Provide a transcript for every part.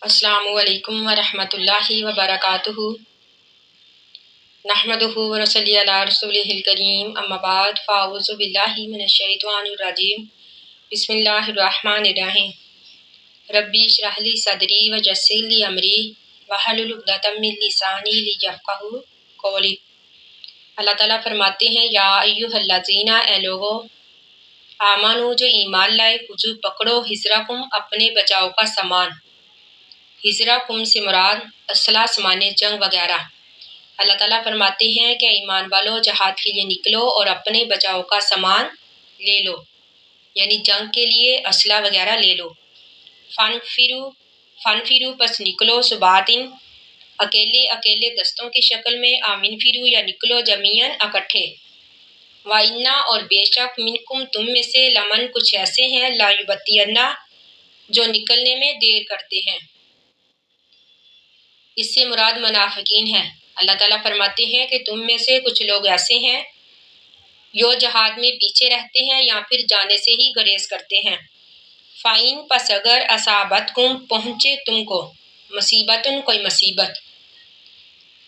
السلام علیکم ورحمۃ اللہ وبرکاتہ نحمدہ ونصلی علی رسولہ الکریم اما بعد فاعوذ باللہ من الشیطان الرجیم بسم اللہ الرحمن الرحیم ربی اشرح لی صدری ویسر لی امری واحلل عقدۃ من لسانی لیفقہوا قولی۔ اللہ تعالیٰ فرماتے ہیں یا ایھا الذین، اے لوگو، آمنو جو ایمان لائے، خذو پکڑو، حذرکم اپنے بچاؤ کا سامان۔ حذرکم سے مراد اسلحہ، سامان جنگ وغیرہ۔ اللہ تعالیٰ فرماتے ہیں کہ ایمان والو جہاد کے لیے نکلو اور اپنے بچاؤ کا سامان لے لو، یعنی جنگ کے لیے اسلحہ وغیرہ لے لو۔ فنفرو پس نکلو، ثباتن اکیلے دستوں کی شکل میں، آمنفرو یا نکلو جمیعاً اکٹھے۔ وَإِنَّ اور بے شک، منکم تم میں سے، لمن کچھ ایسے ہیں، لا یبطئن جو نکلنے میں دیر کرتے ہیں۔ اس سے مراد منافقین ہیں۔ اللہ تعالیٰ فرماتے ہیں کہ تم میں سے کچھ لوگ ایسے ہیں جو جہاد میں پیچھے رہتے ہیں یا پھر جانے سے ہی گریز کرتے ہیں۔ فَإِن پس اگر اصابتکم پہنچے تم کو، مصیبتن کوئی مصیبت،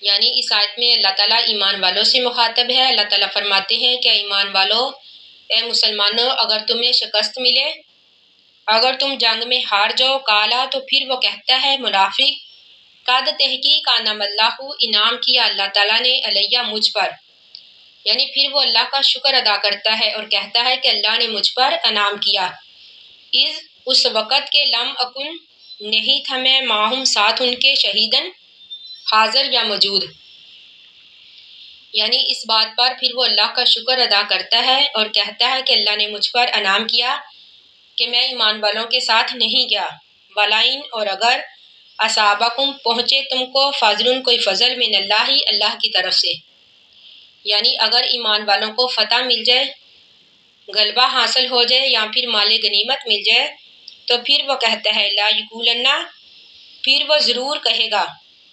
یعنی اس آیت میں اللہ تعالیٰ ایمان والوں سے مخاطب ہے۔ اللہ تعالیٰ فرماتے ہیں کہ ایمان والو، اے مسلمانوں، اگر تمہیں شکست ملے، اگر تم جنگ میں ہار جاؤ، کالا تو پھر وہ کہتا ہے منافق، قد تحقیق انعم اللہ انعام کیا اللہ تعالیٰ نے، علیہ مجھ پر، یعنی پھر وہ اللہ کا شکر ادا کرتا ہے اور کہتا ہے کہ اللہ نے مجھ پر انعام کیا۔ اس وقت کے لم اکن نہیں تھا میں، معہم ساتھ ان کے، شہیدن حاضر یا موجود، یعنی اس بات پر پھر وہ اللہ کا شکر ادا کرتا ہے اور کہتا ہے کہ اللہ نے مجھ پر انعام کیا کہ میں ایمان والوں کے ساتھ نہیں گیا۔ ولئن اور اگر اصابکم پہنچے تم کو، فضل کوئی فضل، من اللہ اللہ کی طرف سے، یعنی اگر ایمان والوں کو فتح مل جائے، غلبہ حاصل ہو جائے یا پھر مال غنیمت مل جائے، تو پھر وہ کہتا ہے لا یقولن، پھر وہ ضرور کہے گا،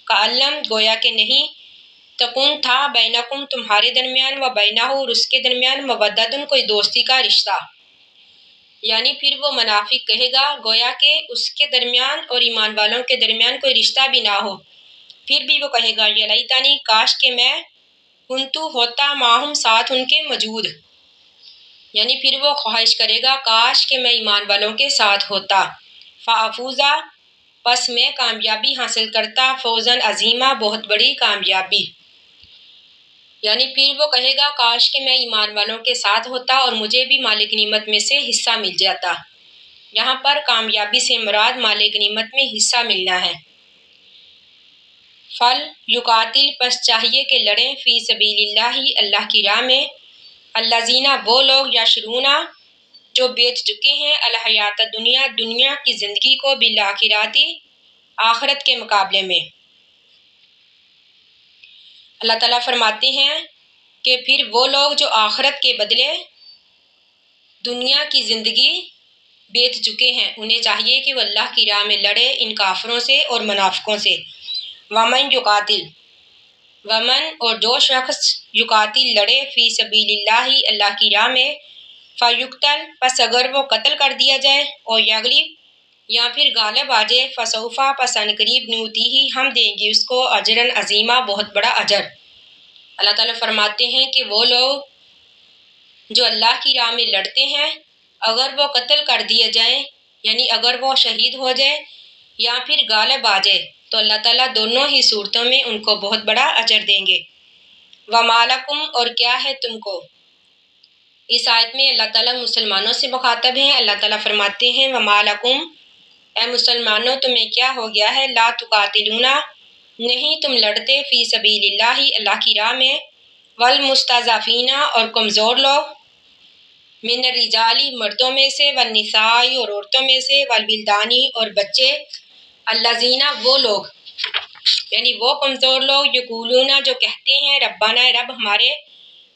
کألم گویا کہ نہیں، تکن تھا، بینکم تمہارے درمیان، و بینہ اور اس کے درمیان، مودۃ کوئی دوستی کا رشتہ، یعنی پھر وہ منافق کہے گا گویا کہ اس کے درمیان اور ایمان والوں کے درمیان کوئی رشتہ بھی نہ ہو، پھر بھی وہ کہے گا یا لیتنی کاش کہ میں کنتو ہوتا، معہم ساتھ ان کے، موجود، یعنی پھر وہ خواہش کرے گا کاش کہ میں ایمان والوں کے ساتھ ہوتا۔ فافوز پس میں کامیابی حاصل کرتا، فوزن عظیمہ بہت بڑی کامیابی، یعنی پھر وہ کہے گا کاش کہ میں ایمان والوں کے ساتھ ہوتا اور مجھے بھی مال غنیمت میں سے حصہ مل جاتا۔ یہاں پر کامیابی سے مراد مال غنیمت میں حصہ ملنا ہے۔ فل یقاتل پس چاہیے کہ لڑیں، فی سبیل اللہ اللہ کی راہ میں، الذین وہ لوگ، یشرون جو بیچ چکے ہیں، الحیات دنیا دنیا کی زندگی کو، بالآخرۃ آخرت کے مقابلے میں۔ اللہ تعالیٰ فرماتے ہیں کہ پھر وہ لوگ جو آخرت کے بدلے دنیا کی زندگی بیچ چکے ہیں، انہیں چاہیے کہ وہ اللہ کی راہ میں لڑے ان کافروں سے اور منافقوں سے۔ ومن یقاتل، ومن اور جو شخص، یقاتل لڑے، فی سبیل اللہ اللہ کی راہ میں، فیقتل پس اگر وہ قتل کر دیا جائے، اور یغلب یا پھر غالب آ جائے، فسوف پس عنقریب، نؤتیہ ہم دیں گے اس کو، اجرا عظیما بہت بڑا اجر۔ اللہ تعالیٰ فرماتے ہیں کہ وہ لوگ جو اللہ کی راہ میں لڑتے ہیں، اگر وہ قتل کر دیے جائیں، یعنی اگر وہ شہید ہو جائے یا پھر غالب آ جائے، تو اللہ تعالیٰ دونوں ہی صورتوں میں ان کو بہت بڑا اجر دیں گے۔ وَمَا لَكُمْ اور کیا ہے تم کو، اس آیت میں اللہ تعالیٰ مسلمانوں سے مخاطب ہیں۔ اللہ تعالیٰ فرماتے ہیں وَمَا لَكُمْ، اے مسلمانوں تمہیں کیا ہو گیا ہے، لا تقاتلون نہیں تم لڑتے، فی سبیل اللہ اللہ کی راہ میں، والمستضعفین اور کمزور لوگ، من الرجال مردوں میں سے، والنساء اور عورتوں میں سے، والولدان اور بچے، الذین وہ لوگ، یعنی وہ کمزور لوگ، یقولون جو کہتے ہیں ربنا اے رب ہمارے،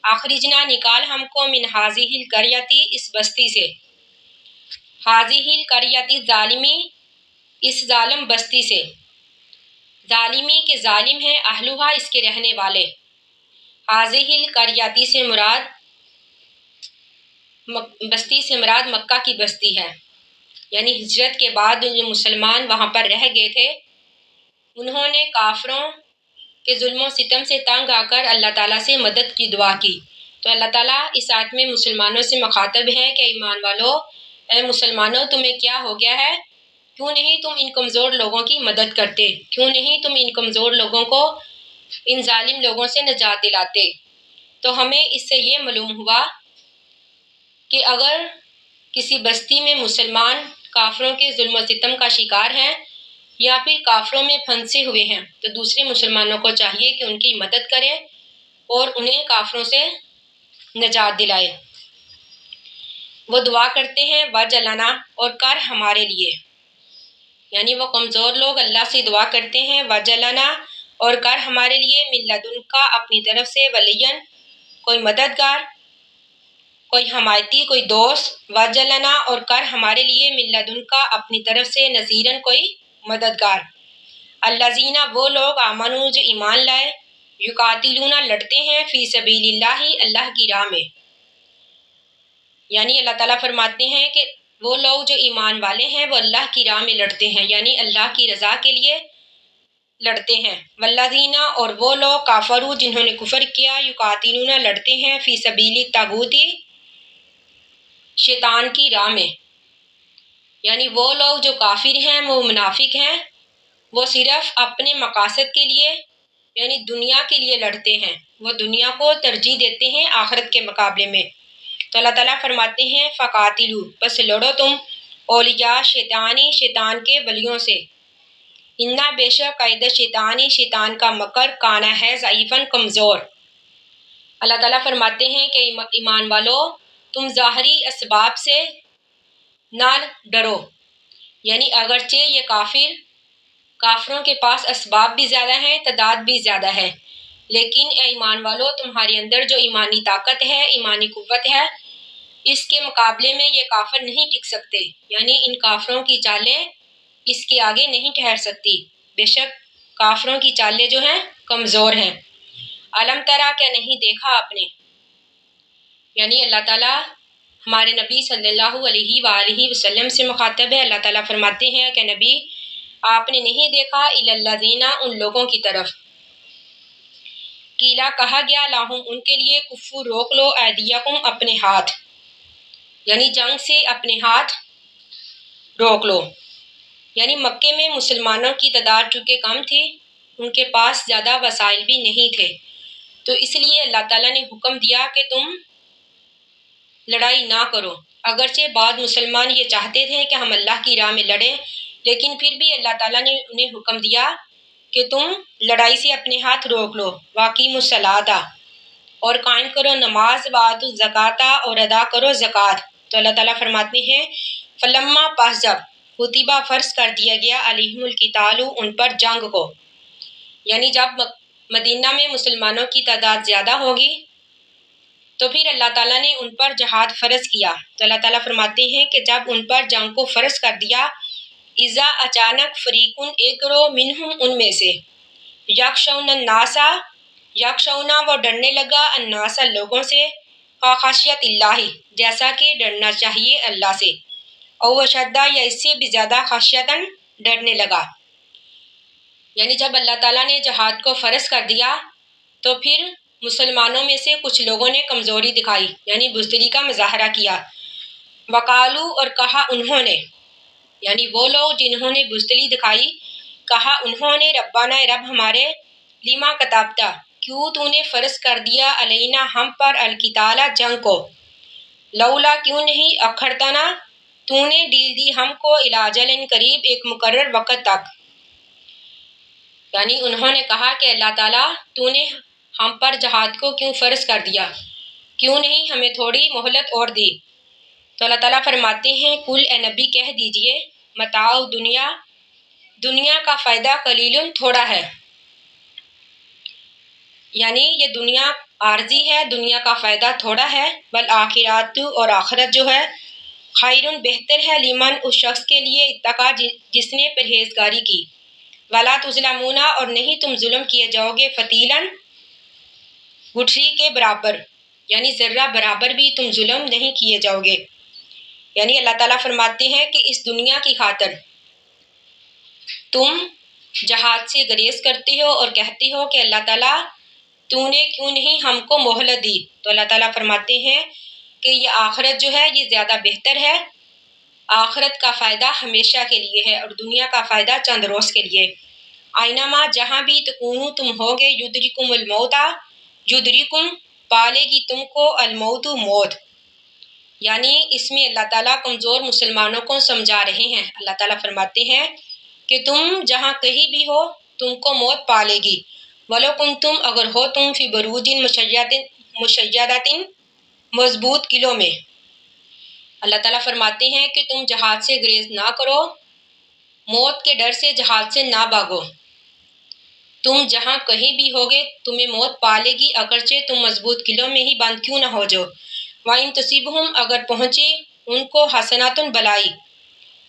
اخرجنا نکال ہم کو، من ہذہ القریۃ اس بستی سے، ہذہ القریۃ ظالمی اس ظالم بستی سے، ظالمی کے ظالم ہیں، اہلھا اس کے رہنے والے، ہذہ القریۃ سے مراد بستی سے مراد مکہ کی بستی ہے، یعنی ہجرت کے بعد جو مسلمان وہاں پر رہ گئے تھے، انہوں نے کافروں کے ظلم و ستم سے تنگ آ کر اللہ تعالیٰ سے مدد کی دعا کی۔ تو اللہ تعالیٰ اس آیت میں مسلمانوں سے مخاطب ہے کہ ایمان والو، اے مسلمانوں، تمہیں کیا ہو گیا ہے؟ کیوں نہیں تم ان کمزور لوگوں کی مدد کرتے؟ کیوں نہیں تم ان کمزور لوگوں کو، ان ظالم لوگوں سے نجات دلاتے؟ تو ہمیں اس سے یہ معلوم ہوا کہ اگر کسی بستی میں مسلمان کافروں کے ظلم و ستم کا شکار ہیں یا پھر کافروں میں پھنسے ہوئے ہیں، تو دوسرے مسلمانوں کو چاہیے کہ ان کی مدد کرے اور انہیں کافروں سے نجات دلائے۔ وہ دعا کرتے ہیں وَجَلَنَا، اور کر ہمارے لیے، یعنی وہ کمزور لوگ اللہ سے دعا کرتے ہیں وَجَلَنَا، اور کر ہمارے لیے مِن لَدُنْکَ، اپنی طرف سے، وَلِیًّا، کوئی مددگار، کوئی حمایتی، کوئی دوست، وَجَلَنَا، اور کر ہمارے لیے مِن لَدُنْکَ، اپنی طرف سے، نصیراً، کوئی مددگار۔ الذین، وہ لوگ، آمنوا، جو ایمان لائے، یقاتلون، لڑتے ہیں، فی سبیل اللہ، اللہ کی راہ میں۔ یعنی اللہ تعالیٰ فرماتے ہیں کہ وہ لوگ جو ایمان والے ہیں وہ اللہ کی راہ میں لڑتے ہیں، یعنی اللہ کی رضا کے لیے لڑتے ہیں۔ والذین، اور وہ لوگ، کافروا، جنہوں نے کفر کیا، یقاتلون، لڑتے ہیں، فی سبیل الطاغوت، شیطان کی راہ میں۔ یعنی وہ لوگ جو کافر ہیں، وہ منافق ہیں، وہ صرف اپنے مقاصد کے لیے، یعنی دنیا کے لیے لڑتے ہیں، وہ دنیا کو ترجیح دیتے ہیں آخرت کے مقابلے میں۔ تو اللہ تعالیٰ فرماتے ہیں فقاتلو، بس لڑو تم، اولیاء شیطانی، شیطان کے ولیوں سے، انا، بے شک، قید شیطانی، شیطان کا مکر، کانا ہے، ضعیفاً، کمزور۔ اللہ تعالیٰ فرماتے ہیں کہ ایمان والو، تم ظاہری اسباب سے نہ ڈرو، یعنی اگرچہ یہ کافروں کے پاس اسباب بھی زیادہ ہیں، تعداد بھی زیادہ ہے، لیکن اے ایمان والو، تمہارے اندر جو ایمانی طاقت ہے، ایمانی قوت ہے، اس کے مقابلے میں یہ کافر نہیں ٹک سکتے، یعنی ان کافروں کی چالیں اس کے آگے نہیں ٹھہر سکتی، بے شک کافروں کی چالیں جو ہیں کمزور ہیں۔ علم ترا، کیا نہیں دیکھا آپ نے، یعنی اللہ تعالیٰ ہمارے نبی صلی اللہ علیہ وآلہ وسلم سے مخاطب ہے۔ اللہ تعالیٰ فرماتے ہیں کہ نبی، آپ نے نہیں دیکھا، الی الذین، ان لوگوں کی طرف، قیلا، کہا گیا، لہم، ان کے لیے، کفو، روک لو، ایدیکم، اپنے ہاتھ، یعنی جنگ سے اپنے ہاتھ روک لو۔ یعنی مکے میں مسلمانوں کی تعداد چونکہ کم تھی، ان کے پاس زیادہ وسائل بھی نہیں تھے، تو اس لیے اللہ تعالیٰ نے حکم دیا کہ تم لڑائی نہ کرو۔ اگرچہ بعض مسلمان یہ چاہتے تھے کہ ہم اللہ کی راہ میں لڑیں، لیکن پھر بھی اللہ تعالیٰ نے انہیں حکم دیا کہ تم لڑائی سے اپنے ہاتھ روک لو، واقیموا الصلاۃ، اور قائم کرو نماز، وآتوا الزکوٰۃ، اور ادا کرو زکوٰۃ۔ تو اللہ تعالیٰ فرماتے ہیں فلما، پس جب، کتبہ، فرض کر دیا گیا، علیہم القتال، ان پر جنگ کو، یعنی جب مدینہ میں مسلمانوں کی تعداد زیادہ ہوگی تو پھر اللہ تعالیٰ نے ان پر جہاد فرض کیا۔ تو اللہ تعالیٰ فرماتے ہیں کہ جب ان پر جنگ کو فرض کر دیا، اذا، اچانک، فریقن، ایک گروہ، منہم، ان میں سے، یخشون الناس، یخشون، وہ ڈرنے لگا، الناس، لوگوں سے، خشیت اللہ، جیسا کہ ڈرنا چاہیے اللہ سے، او اشد، یا اس سے بھی زیادہ، خشیتاً، ڈرنے لگا۔ یعنی جب اللہ تعالیٰ نے جہاد کو فرض کر دیا تو پھر مسلمانوں میں سے کچھ لوگوں نے کمزوری دکھائی، یعنی بزدلی کا مظاہرہ کیا۔ وقالو، اور کہا انہوں نے، یعنی وہ لوگ جنہوں نے بزدلی دکھائی، کہا انہوں نے، ربنا، رب ہمارے، لما کتبتا، کیوں تو نے فرض کر دیا، علینا، ہم پر، القتال، جنگ کو، لولا، کیوں نہیں، اخرتنا، تو نے ڈیل دی ہم کو، الی اجل قریب، ایک مقرر وقت تک۔ یعنی انہوں نے کہا کہ اللہ تعالیٰ، تو نے ہم پر جہاد کو کیوں فرض کر دیا، کیوں نہیں ہمیں تھوڑی مہلت اور دی۔ تو اللہ تعالیٰ فرماتے ہیں کل، اے نبی کہہ دیجئے، متاع دنیا، دنیا کا فائدہ، قلیل، تھوڑا ہے، یعنی یہ دنیا عارضی ہے، دنیا کا فائدہ تھوڑا ہے، والآخرات، اور آخرت جو ہے، خیر، بہتر ہے، لمن، اس شخص کے لیے، اتقی، جس نے پرہیزگاری کی، ولا تظلمون، اور نہیں تم ظلم کیے جاؤ گے، فتیلاً، گٹھلی کے برابر، یعنی ذرہ برابر بھی تم ظلم نہیں کیے جاؤ گے۔ یعنی اللہ تعالیٰ فرماتے ہیں کہ اس دنیا کی خاطر تم جہاد سے گریز کرتے ہو اور کہتے ہو کہ اللہ تعالیٰ تو نے کیوں نہیں ہم کو مہلت دی. تو اللہ تعالیٰ فرماتے ہیں کہ یہ آخرت جو ہے یہ زیادہ بہتر ہے. آخرت کا فائدہ ہمیشہ کے لیے ہے اور دنیا کا فائدہ چند روز کے لیے. آئینما جہاں بھی تکونو تم ہوگے یدرکم الموتا، یدرکم پالے گی تم کو الموت موت. یعنی اس میں اللہ تعالیٰ کمزور مسلمانوں کو سمجھا رہے ہیں. اللہ تعالیٰ فرماتے ہیں کہ تم جہاں کہیں بھی ہو تم کو موت پالے گی. ولو کنتم اگر ہو تم فی بروج مشیدۃ مضبوط قلعوں میں. اللہ تعالیٰ فرماتے ہیں کہ تم جہاد سے گریز نہ کرو، موت کے ڈر سے جہاد سے نہ بھاگو. تم جہاں کہیں بھی ہوگے تمہیں موت پالے گی اگرچہ تم مضبوط قلعوں میں ہی بند کیوں نہ ہو جاؤ. وَإِن تُصِبْهُمْ اگر پہنچے ان کو حسناتٌ بلائی،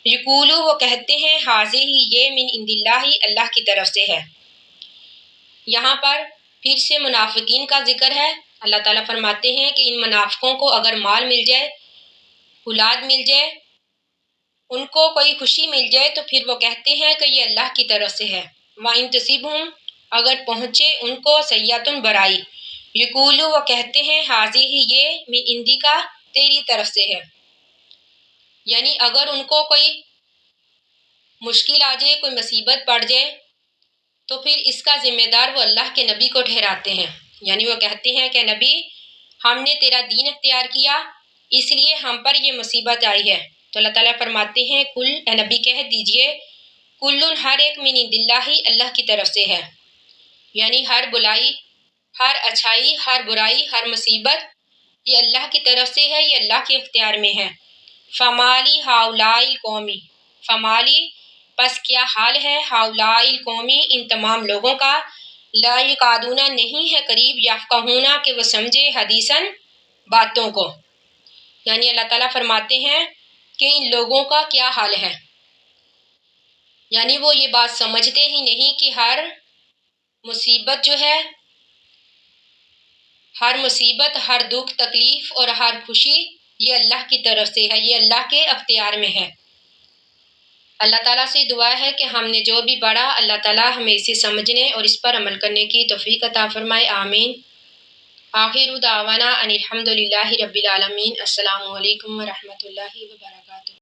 یقولو وہ کہتے ہیں حاضی یہ من عند اللہ اللہ کی طرف سے ہے. یہاں پر پھر سے منافقین کا ذکر ہے. اللہ تعالیٰ فرماتے ہیں کہ ان منافقوں کو اگر مال مل جائے، اولاد مل جائے، ان کو کوئی خوشی مل جائے تو پھر وہ کہتے ہیں کہ یہ اللہ کی طرف سے ہے. وَإِن تُصِبْهُمْ اگر پہنچے ان کو سیئۃٌ برائی، یقولو وہ کہتے ہیں حاضی یہ من عندک تیری طرف سے ہے. یعنی اگر ان کو کوئی مشکل آ جائے، کوئی مصیبت پڑ جائے تو پھر اس کا ذمہ دار وہ اللہ کے نبی کو ٹھہراتے ہیں. یعنی وہ کہتے ہیں کہ نبی ہم نے تیرا دین اختیار کیا اس لیے ہم پر یہ مصیبت آئی ہے. تو اللہ تعالیٰ فرماتے ہیں کل اے نبی کہہ دیجئے کل ہر ایک من عند اللہ اللہ کی طرف سے ہے. یعنی ہر بلائی، ہر اچھائی، ہر برائی، ہر مصیبت یہ اللہ کی طرف سے ہے، یہ اللہ کے اختیار میں ہے. فمالی ہاؤلائی القومی، فمالی پس کیا حال ہے ہاؤلائی القومی ان تمام لوگوں کا، لا یکادون نہیں ہے قریب، یفقہون کہ وہ سمجھے حدیثاً باتوں کو. یعنی اللہ تعالیٰ فرماتے ہیں کہ ان لوگوں کا کیا حال ہے. یعنی وہ یہ بات سمجھتے ہی نہیں کہ ہر مصیبت جو ہے، ہر مصیبت، ہر دکھ تکلیف اور ہر خوشی یہ اللہ کی طرف سے ہے، یہ اللہ کے اختیار میں ہے. اللہ تعالیٰ سے دعا ہے کہ ہم نے جو بھی پڑھا اللہ تعالیٰ ہمیں اسے سمجھنے اور اس پر عمل کرنے کی توفیق عطا فرمائے. آمین. آخر دعوانا ان الحمد للہ رب العالمین. السلام علیکم ورحمۃ اللہ وبرکاتہ.